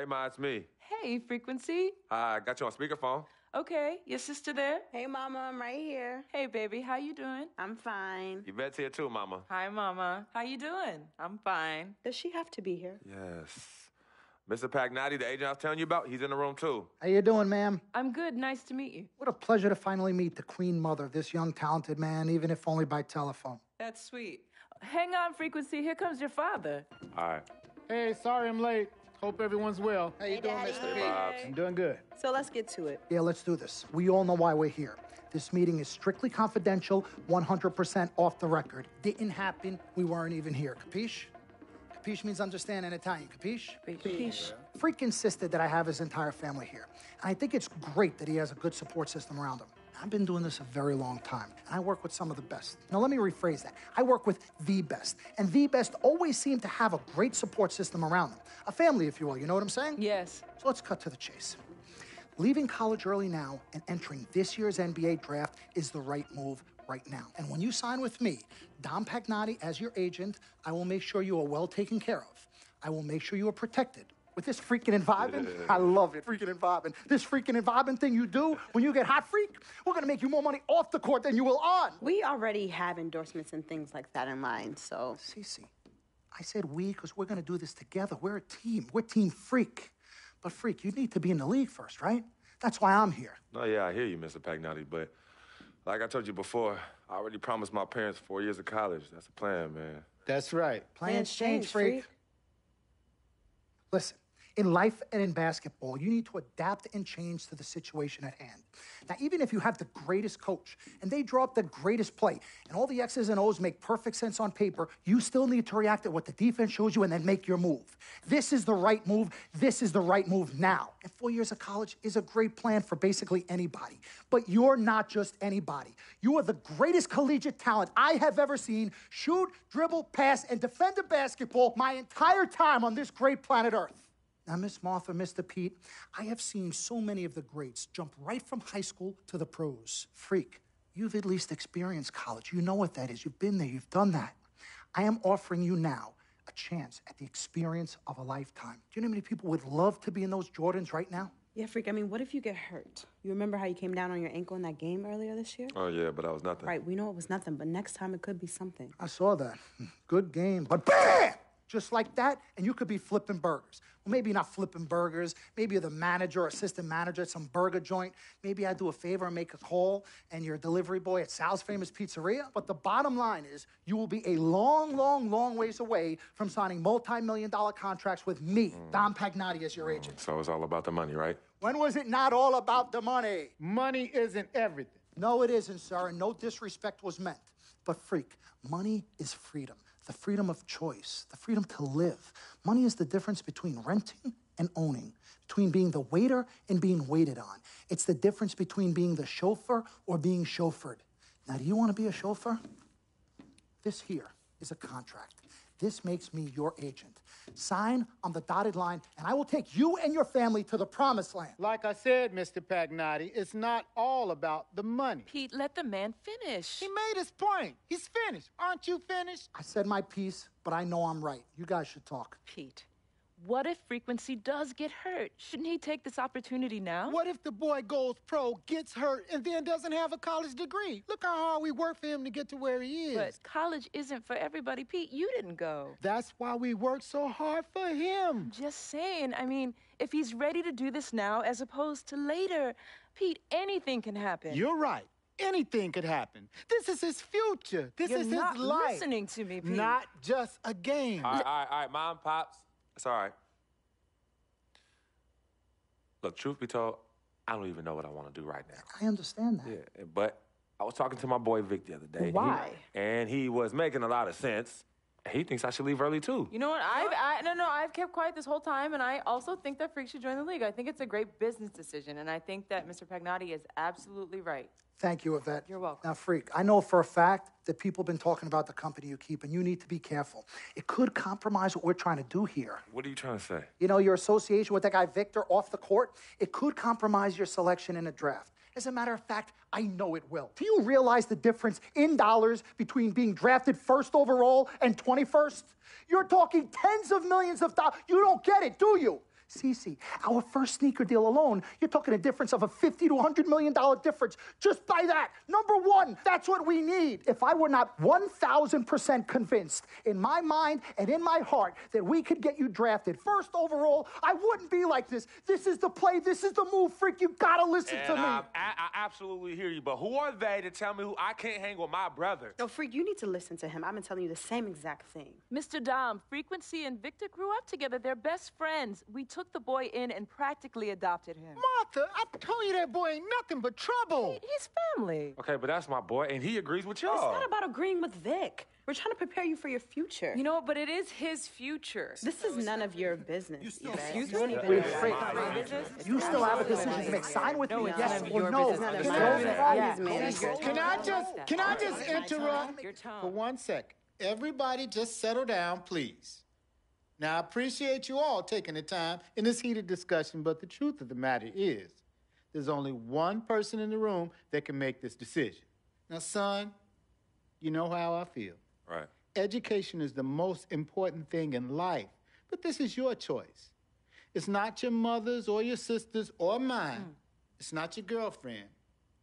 Hey, Ma, it's me. Hey, Frequency. I got you on speakerphone. Okay, your sister there? Hey, Mama, I'm right here. Hey, baby, how you doing? I'm fine. Yvette's here too, Mama. Hi, Mama. How you doing? I'm fine. Does she have to be here? Yes. Mr. Pagnotti, the agent I was telling you about, he's in the room too. How you doing, ma'am? I'm good. Nice to meet you. What a pleasure to finally meet the queen mother of this young, talented man, even if only by telephone. That's sweet. Hang on, Frequency. Here comes your father. All right. Hey, sorry I'm late. Hope everyone's well. How you doing, Mr. P? I'm doing good. So let's get to it. Yeah, let's do this. We all know why we're here. This meeting is strictly confidential, 100% off the record. Didn't happen. We weren't even here. Capiche? Capiche means understand in Italian. Capiche? Capiche. Freak insisted that I have his entire family here. And I think it's great that he has a good support system around him. I've been doing this a very long time, and I work with some of the best. Now, let me rephrase that. I work with the best, and the best always seem to have a great support system around them. A family, if you will, you know what I'm saying? Yes. So let's cut to the chase. Leaving college early now and entering this year's NBA draft is the right move right now. And when you sign with me, Dom Pagnotti, as your agent, I will make sure you are well taken care of. I will make sure you are protected. With this freaking and vibing, I love it, freaking and vibing. This freaking and vibing thing you do when you get hot freak, we're gonna make you more money off the court than you will on. We already have endorsements and things like that in mind, so. Cece, I said we because we're gonna do this together. We're a team. We're Team Freak. But Freak, you need to be in the league first, right? That's why I'm here. No, yeah, I hear you, Mr. Pagnotti, but like I told you before, I already promised my parents 4 years of college. That's the plan, man. That's right. Plans change, Freak. Listen. In life and in basketball, you need to adapt and change to the situation at hand. Now, even if you have the greatest coach and they draw up the greatest play and all the X's and O's make perfect sense on paper, you still need to react to what the defense shows you and then make your move. This is the right move. This is the right move now. And 4 years of college is a great plan for basically anybody. But you're not just anybody. You are the greatest collegiate talent I have ever seen shoot, dribble, pass, and defend a basketball my entire time on this great planet Earth. Now, Miss Martha, Mr. Pete, I have seen so many of the greats jump right from high school to the pros. Freak, you've at least experienced college. You know what that is. You've been there. You've done that. I am offering you now a chance at the experience of a lifetime. Do you know how many people would love to be in those Jordans right now? Yeah, Freak, I mean, what if you get hurt? You remember how you came down on your ankle in that game earlier this year? Oh, yeah, but that was nothing. Right, we know it was nothing, but next time it could be something. I saw that. Good game. But BAM! Just like that, and you could be flipping burgers. Well, maybe not flipping burgers. Maybe you're the manager or assistant manager at some burger joint. Maybe I do a favor and make a call, and you're a delivery boy at Sal's Famous Pizzeria. But the bottom line is you will be a long, long, long ways away from signing multi-million-dollar contracts with me, Dom Pagnotti, as your agent. So it's all about the money, right? When was it not all about the money? Money isn't everything. No, it isn't, sir, and no disrespect was meant. But Freak, money is freedom. The freedom of choice, the freedom to live. Money is the difference between renting and owning, between being the waiter and being waited on. It's the difference between being the chauffeur or being chauffeured. Now, do you want to be a chauffeur? This here is a contract. This makes me your agent. Sign on the dotted line, and I will take you and your family to the promised land. Like I said, Mr. Pagnotti, it's not all about the money. Pete, let the man finish. He made his point. He's finished. Aren't you finished? I said my piece, but I know I'm right. You guys should talk. Pete, what if Frequency does get hurt? Shouldn't he take this opportunity now? What if the boy goes pro, gets hurt, and then doesn't have a college degree? Look how hard we work for him to get to where he is. But college isn't for everybody. Pete, you didn't go. That's why we work so hard for him. Just saying. I mean, if he's ready to do this now as opposed to later, Pete, anything can happen. You're right. Anything could happen. This is his future. This You're is not his life. listening to me, Pete. Not just a game. All right, Mom, Pops. It's all right. Look, truth be told, I don't even know what I want to do right now. I understand that. Yeah, but I was talking to my boy Vic the other day. Why? And he was making a lot of sense. He thinks I should leave early, too. You know what? I've kept quiet this whole time, and I also think that Freak should join the league. I think it's a great business decision, and I think that Mr. Pagnotti is absolutely right. Thank you, Yvette. You're welcome. Now, Freak, I know for a fact that people have been talking about the company you keep, and you need to be careful. It could compromise what we're trying to do here. What are you trying to say? You know, your association with that guy Victor off the court, it could compromise your selection in a draft. As a matter of fact, I know it will. Do you realize the difference in dollars between being drafted first overall and 21st? You're talking tens of millions of dollars. You don't get it, do you? Cece, our first sneaker deal alone, you're talking a difference of a $50 to $100 million difference just by that. Number one, that's what we need. If I were not 1,000% convinced in my mind and in my heart that we could get you drafted first overall, I wouldn't be like this. This is the play. This is the move, Freak. You gotta listen to me. I absolutely hear you, but who are they to tell me who I can't hang with my brother? No, Freak, you need to listen to him. I've been telling you the same exact thing. Mr. Dom, Frequency and Victor grew up together. They're best friends. We took the boy in and practically adopted him. Martha, I told you that boy ain't nothing but trouble. He's family. Okay, but that's my boy, and he agrees with It's y'all. not about agreeing with Vic. We're trying to prepare you for your future. You know, but it is his future. This is none of your business. Excuse You don't me? even know. Freak, you still have a decision to make. Sign with me, yes or no. It's none of It's your your business. fault. Yeah, manager. Can I just interrupt Your tone. for 1 second? Everybody just settle down, please. Now, I appreciate you all taking the time in this heated discussion, but the truth of the matter is there's only one person in the room that can make this decision. Now, son, you know how I feel. Right. Education is the most important thing in life, but this is your choice. It's not your mother's or your sister's or mine. It's not your girlfriend.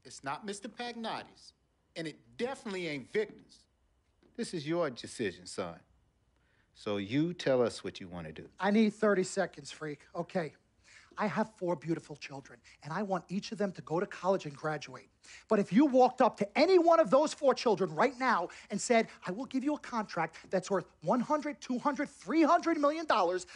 It's not Mr. Pagnotti's. And it definitely ain't Victor's. This is your decision, son. So you tell us what you want to do. I need 30 seconds, Freak. Okay. I have 4 beautiful children, and I want each of them to go to college and graduate. But if you walked up to any one of those 4 children right now and said, I will give you a contract that's worth $100, $200, $300 million,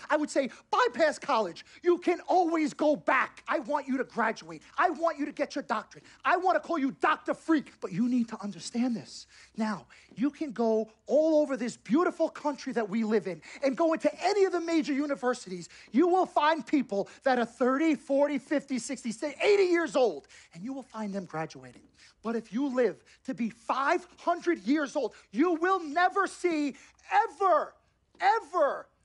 I would say, bypass college. You can always go back. I want you to graduate. I want you to get your doctorate. I want to call you Dr. Freak, but you need to understand this. Now, you can go all over this beautiful country that we live in and go into any of the major universities. You will find people that are 30, 40, 50, 60, 80 years old, and you will find them graduating. But if you live to be 500 years old, you will never see ever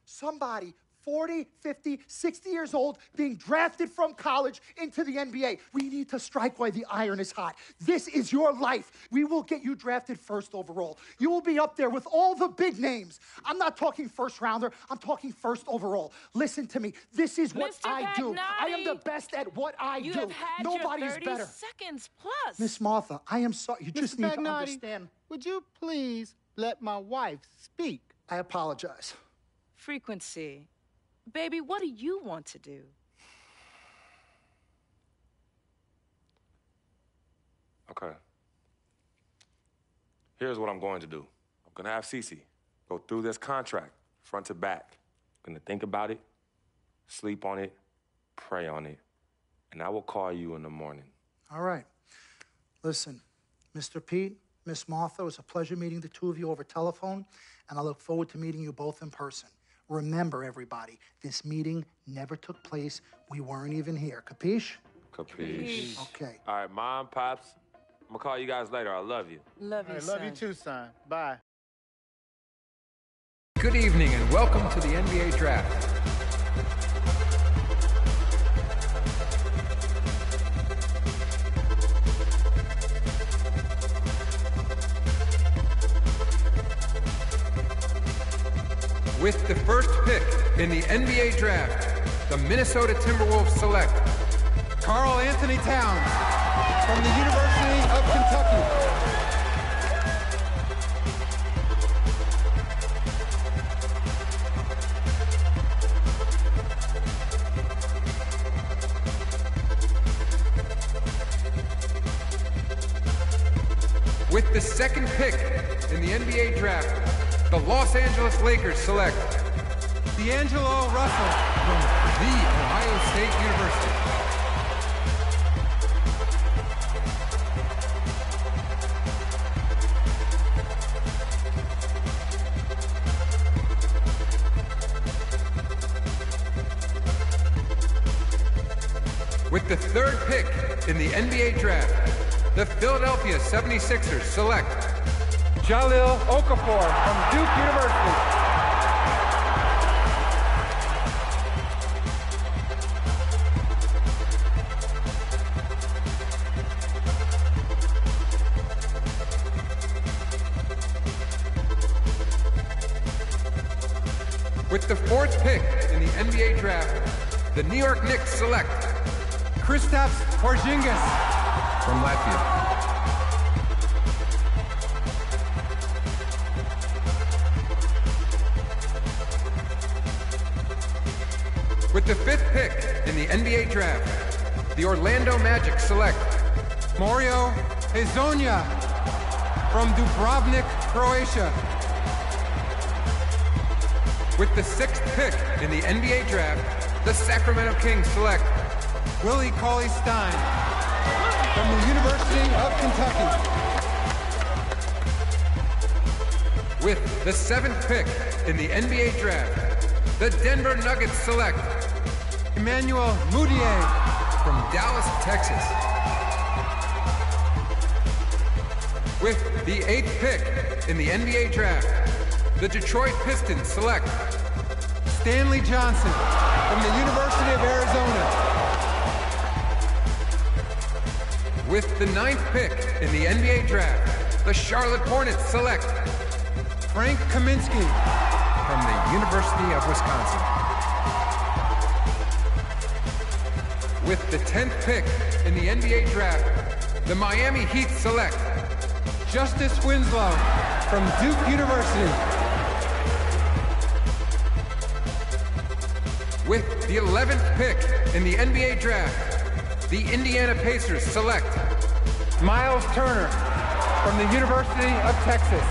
somebody 40, 50, 60 years old being drafted from college into the NBA. We need to strike while the iron is hot. This is your life. We will get you drafted first overall. You will be up there with all the big names. I'm not talking first rounder. I'm talking first overall. Listen to me. This is what Mr. I do. I am the Pagnotti, best at what I You do. have had Nobody your is 30 better. seconds plus. Miss Martha, I am sorry. You just Mr. need to Pagnotti, understand. would you please let my wife speak? I apologize. Frequency. Baby, what do you want to do? Okay. Here's what I'm going to do. I'm going to have Cece go through this contract, front to back. I'm going to think about it, sleep on it, pray on it, and I will call you in the morning. All right. Listen, Mr. Pete, Miss Martha, it was a pleasure meeting the two of you over telephone, and I look forward to meeting you both in person. Remember, everybody, this meeting never took place. We weren't even here. Capiche? Capiche. Okay. All right, Mom, Pops, I'm going to call you guys later. I love you. Love you, I love you too, son. Bye. Good evening and welcome to the NBA Draft. With the first pick in the NBA Draft, the Minnesota Timberwolves select Karl Anthony Towns from the University of Kentucky. With the second pick in the NBA Draft, the Los Angeles Lakers select D'Angelo Russell from The Ohio State University. With the third pick in the NBA Draft, the Philadelphia 76ers select Jahlil Okafor from Duke University. With the fourth pick in the NBA Draft, the New York Knicks select Kristaps Porzingis from Latvia. With the 5th pick in the NBA draft, the Orlando Magic select Mario Hezonja from Dubrovnik, Croatia. With the 6th pick in the NBA draft, the Sacramento Kings select Willie Cauley-Stein from the University of Kentucky. With the 7th pick in the NBA draft, the Denver Nuggets select Emmanuel Mudiay from Dallas, Texas. With the 8th pick in the NBA draft, the Detroit Pistons select Stanley Johnson from the University of Arizona. With the 9th pick in the NBA draft, the Charlotte Hornets select Frank Kaminsky from the University of Wisconsin. With the 10th pick in the NBA draft, the Miami Heat select Justice Winslow from Duke University. With the 11th pick in the NBA draft, the Indiana Pacers select Miles Turner from the University of Texas.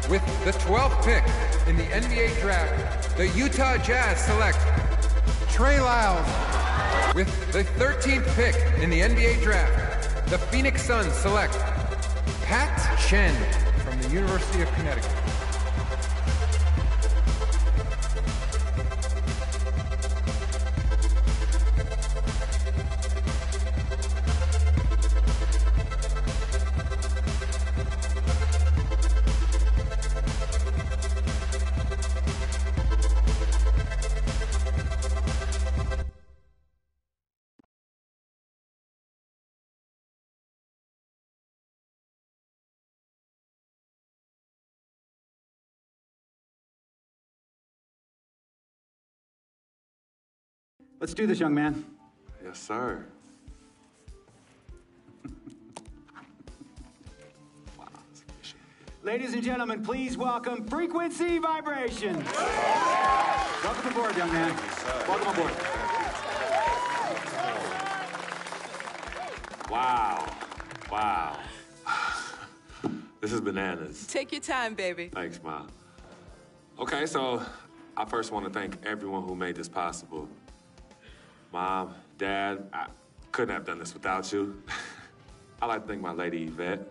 With the 12th pick in the NBA draft, the Utah Jazz select Trey Lyles. With the 13th pick in the NBA draft, the Phoenix Suns select Pat Chen from the University of Connecticut. Let's do this, young man. Yes, sir. Wow, that's efficient. Ladies and gentlemen, please welcome Frequency Vibrations. Welcome aboard, young man. Welcome aboard. Wow. Wow. This is bananas. Take your time, baby. Thanks, Ma. Okay, so I first want to thank everyone who made this possible. Mom, Dad, I couldn't have done this without you. I'd like to thank my lady Yvette,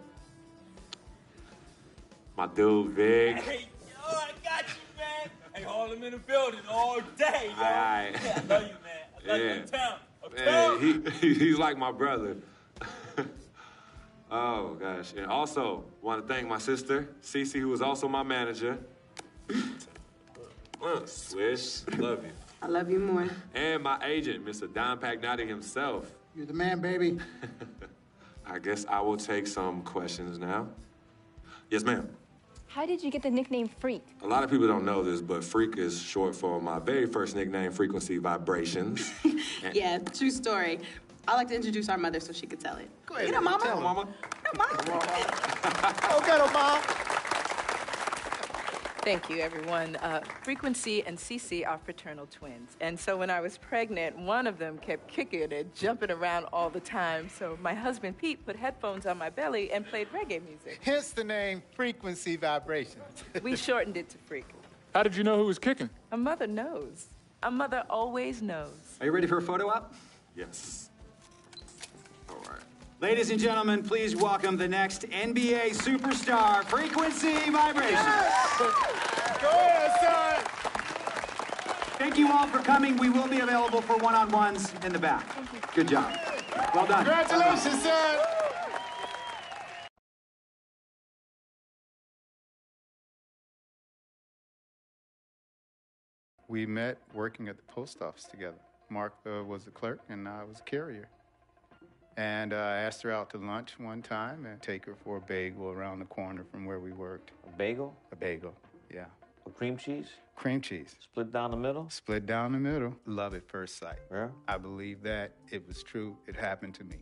my dude Vig. Hey, yo, I got you, man. Hey, hold him in the building all day, yo. Aye. Yeah, I love you, man. I love you in town. He's like my brother. Oh, gosh. And also, want to thank my sister, Cece, who is also my manager. Swish, love you. I love you more. And my agent, Mr. Don Pagnotti himself. You're the man, baby. I guess I will take some questions now. Yes, ma'am. How did you get the nickname Freak? A lot of people don't know this, but Freak is short for my very first nickname, Frequency Vibrations. Yeah, true story. I like to introduce our mother so she could tell it. Go ahead. You know, Mama. Tell her, Mama. You know, Mama. Oh, get her, Mom. Thank you, everyone. Frequency and Cece are fraternal twins. And so when I was pregnant, one of them kept kicking and jumping around all the time. So my husband, Pete, put headphones on my belly and played reggae music. Hence the name Frequency Vibrations. We shortened it to Freak. How did you know who was kicking? A mother knows. A mother always knows. Are you ready for a photo op? Yes. All right. Ladies and gentlemen, please welcome the next NBA superstar, Frequency Vibrations. Go ahead, son. Thank you all for coming. We will be available for one-on-ones in the back. Good job. Well done. Congratulations, son. We met working at the post office together. Mark was the clerk, and I was a carrier. And I asked her out to lunch one time and take her for a bagel around the corner from where we worked. A bagel? A bagel, yeah. With cream cheese? Cream cheese. Split down the middle? Split down the middle. Love at first sight. Yeah? I believe that it was true. It happened to me.